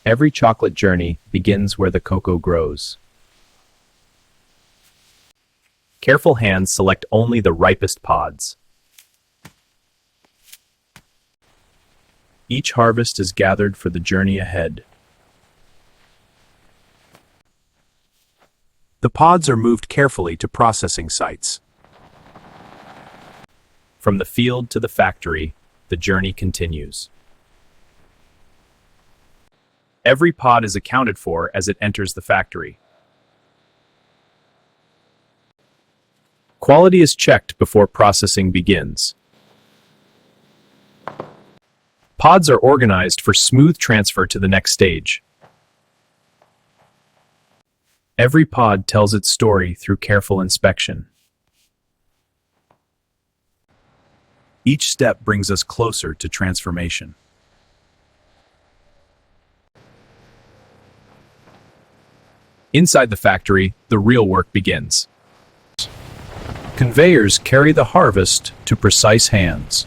Every chocolate journey begins where the cocoa grows. Careful hands select only the ripest pods. Each harvest is gathered for the journey ahead. The pods are moved carefully to processing sites. From the field to the factory, the journey continues. Every pod is accounted for as it enters the factory. Quality is checked before processing begins. Pods are organized for smooth transfer to the next stage. Every pod tells its story through careful inspection. Each step brings us closer to transformation. Inside the factory, the real work begins. Conveyors carry the harvest to precise hands.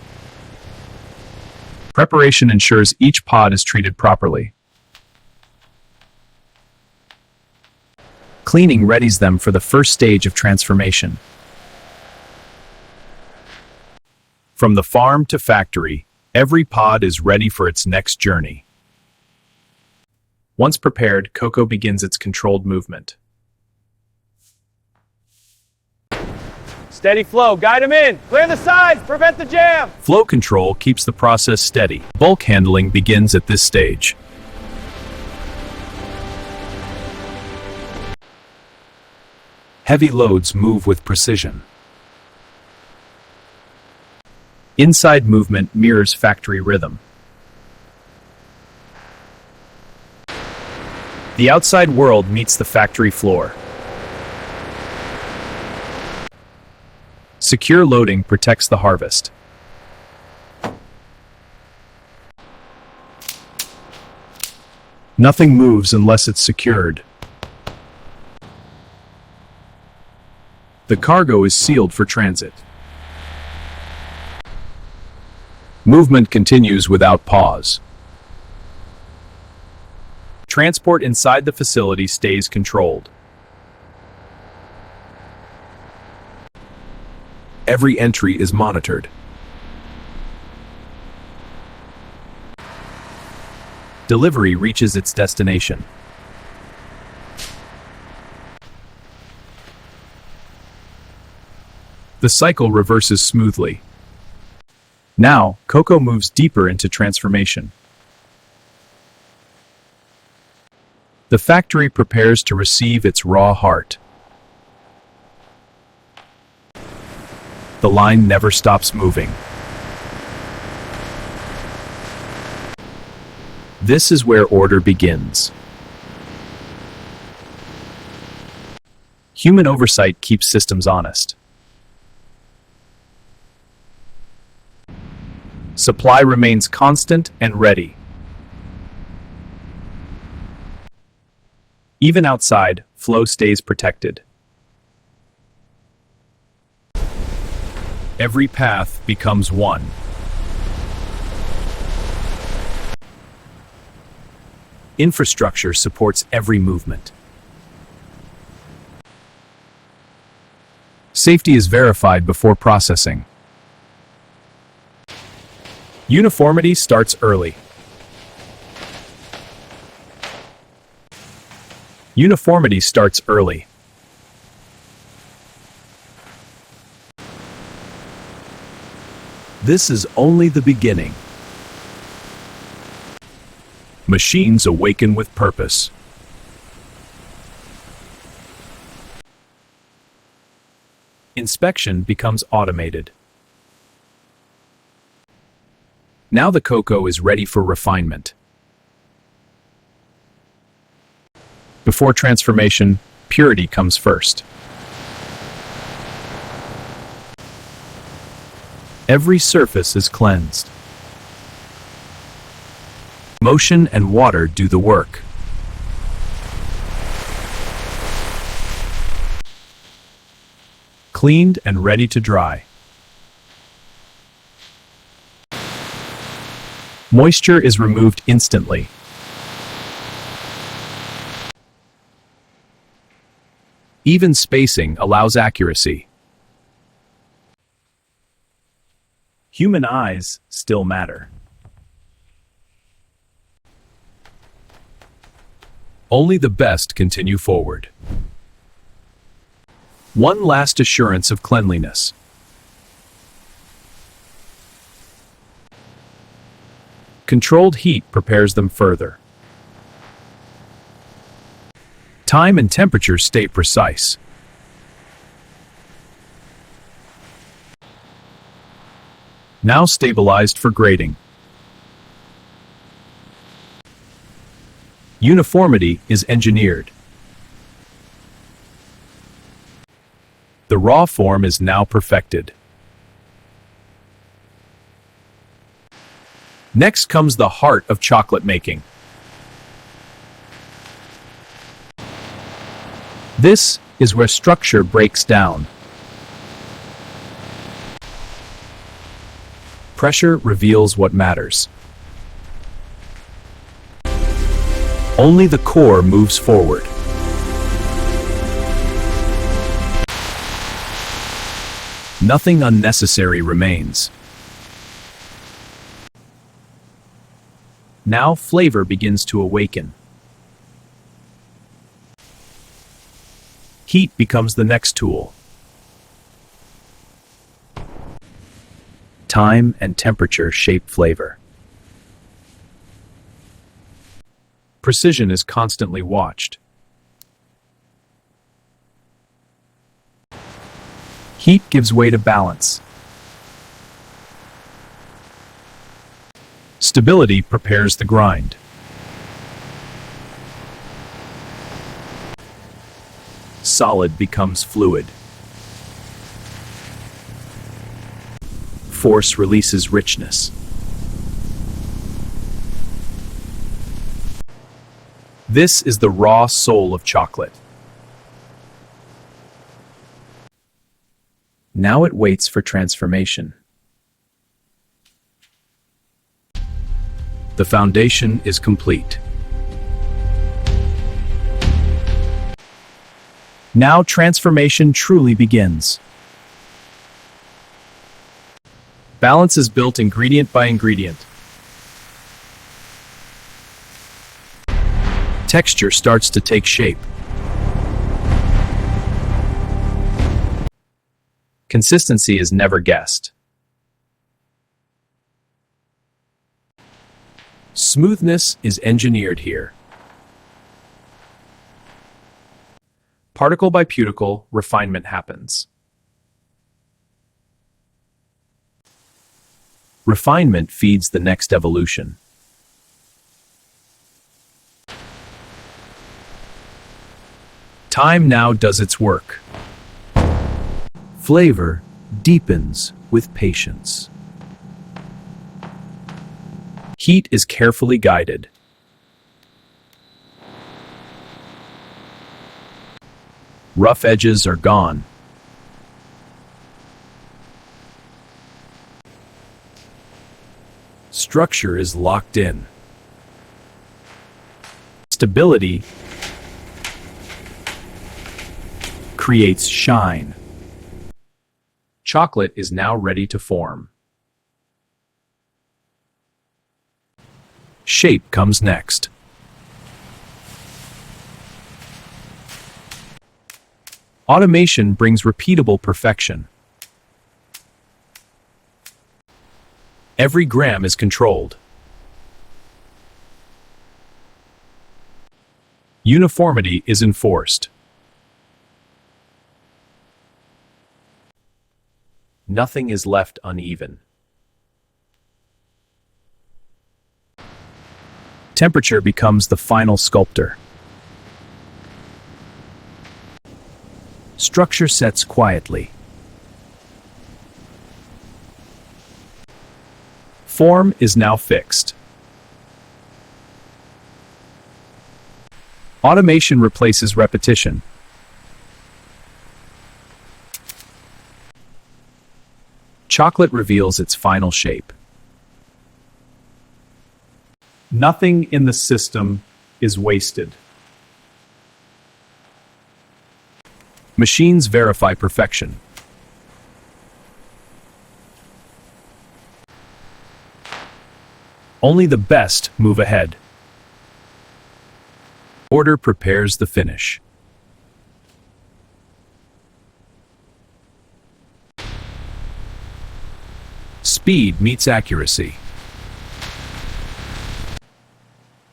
Preparation ensures each pod is treated properly. Cleaning readies them for the first stage of transformation. From the farm to factory, every pod is ready for its next journey. Once prepared, cocoa begins its controlled movement. Steady flow, guide him in. Clear the sides, prevent the jam. Flow control keeps the process steady. Bulk handling begins at this stage. Heavy loads move with precision. Inside movement mirrors factory rhythm. The outside world meets the factory floor. Secure loading protects the harvest. Nothing moves unless it's secured. The cargo is sealed for transit. Movement continues without pause. Transport inside the facility stays controlled. Every entry is monitored. Delivery reaches its destination. The cycle reverses smoothly. Now, cocoa moves deeper into transformation. The factory prepares to receive its raw heart. The line never stops moving. This is where order begins. Human oversight keeps systems honest. Supply remains constant and ready. Even outside, flow stays protected. Every path becomes one. Infrastructure supports every movement. Safety is verified before processing. Uniformity starts early. Uniformity starts early. This is only the beginning. Machines awaken with purpose. Inspection becomes automated. Now the cocoa is ready for refinement. Before transformation, purity comes first. Every surface is cleansed. Motion and water do the work. Cleaned and ready to dry. Moisture is removed instantly. Even spacing allows accuracy. Human eyes still matter. Only the best continue forward. One last assurance of cleanliness. Controlled heat prepares them further. Time and temperature stay precise. Now stabilized for grading. Uniformity is engineered. The raw form is now perfected. Next comes the heart of chocolate making. This is where structure breaks down. Pressure reveals what matters. Only the core moves forward. Nothing unnecessary remains. Now flavor begins to awaken. Heat becomes the next tool. Time and temperature shape flavor. Precision is constantly watched. Heat gives way to balance. Stability prepares the grind. Solid becomes fluid. Force releases richness. This is the raw soul of chocolate. Now it waits for transformation. The foundation is complete. Now transformation truly begins. Balance is built ingredient by ingredient. Texture starts to take shape. Consistency is never guessed. Smoothness is engineered here. Particle by particle, refinement happens. Refinement feeds the next evolution. Time now does its work. Flavor deepens with patience. Heat is carefully guided. Rough edges are gone. Structure is locked in. Stability creates shine. Chocolate is now ready to form. Shape comes next. Automation brings repeatable perfection. Every gram is controlled. Uniformity is enforced. Nothing is left uneven. Temperature becomes the final sculptor. Structure sets quietly. Form is now fixed. Automation replaces repetition. Chocolate reveals its final shape. Nothing in the system is wasted. Machines verify perfection. Only the best move ahead. Order prepares the finish. Speed meets accuracy.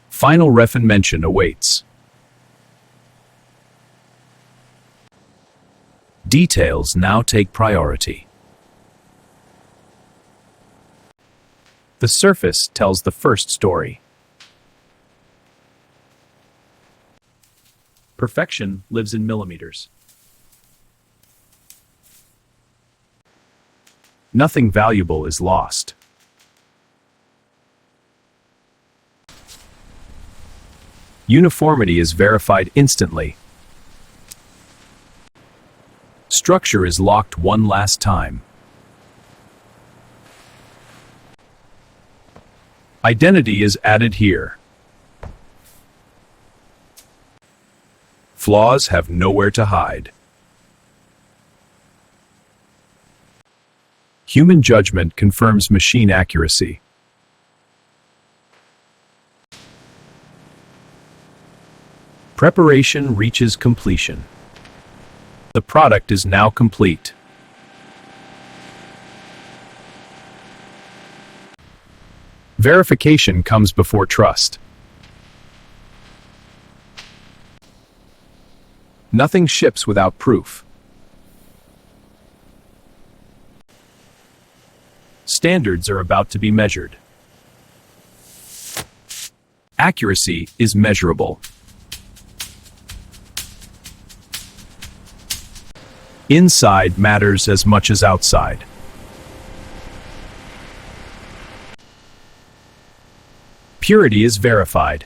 Final refinement awaits. Details now take priority. The surface tells the first story. Perfection lives in millimeters. Nothing valuable is lost. Uniformity is verified instantly. Structure is locked one last time. Identity is added here. Flaws have nowhere to hide. Human judgment confirms machine accuracy. Preparation reaches completion. The product is now complete. Verification comes before trust. Nothing ships without proof. Standards are about to be measured. Accuracy is measurable. Inside matters as much as outside. Purity is verified.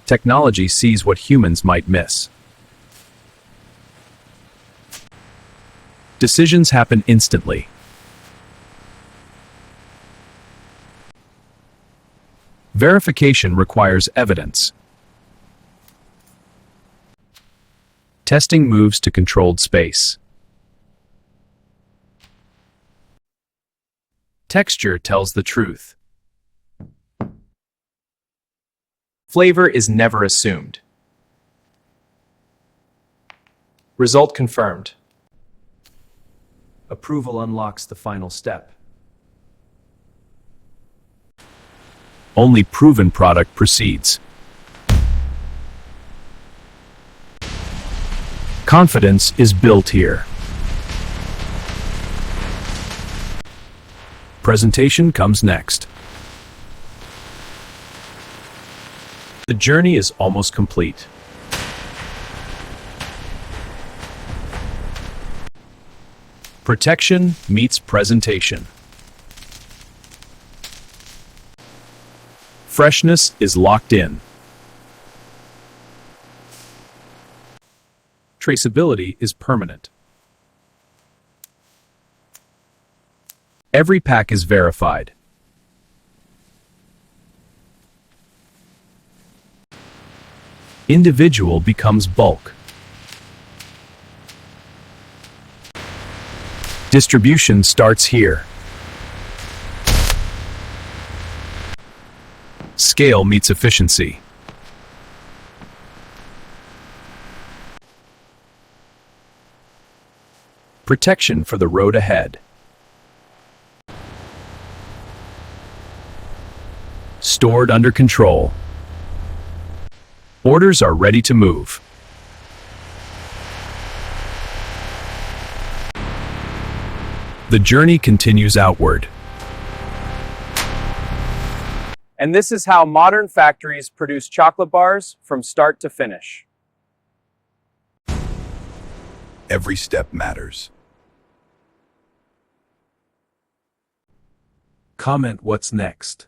Technology sees what humans might miss. Decisions happen instantly. Verification requires evidence. Testing moves to controlled space. Texture tells the truth. Flavor is never assumed. Result confirmed. Approval unlocks the final step. Only proven product proceeds. Confidence is built here. Presentation comes next. The journey is almost complete. Protection meets presentation. Freshness is locked in. Traceability is permanent. Every pack is verified. Individual becomes bulk. Distribution starts here. Scale meets efficiency. Protection for the road ahead. Stored under control. Orders are ready to move. The journey continues outward. And this is how modern factories produce chocolate bars from start to finish. Every step matters. Comment what's next.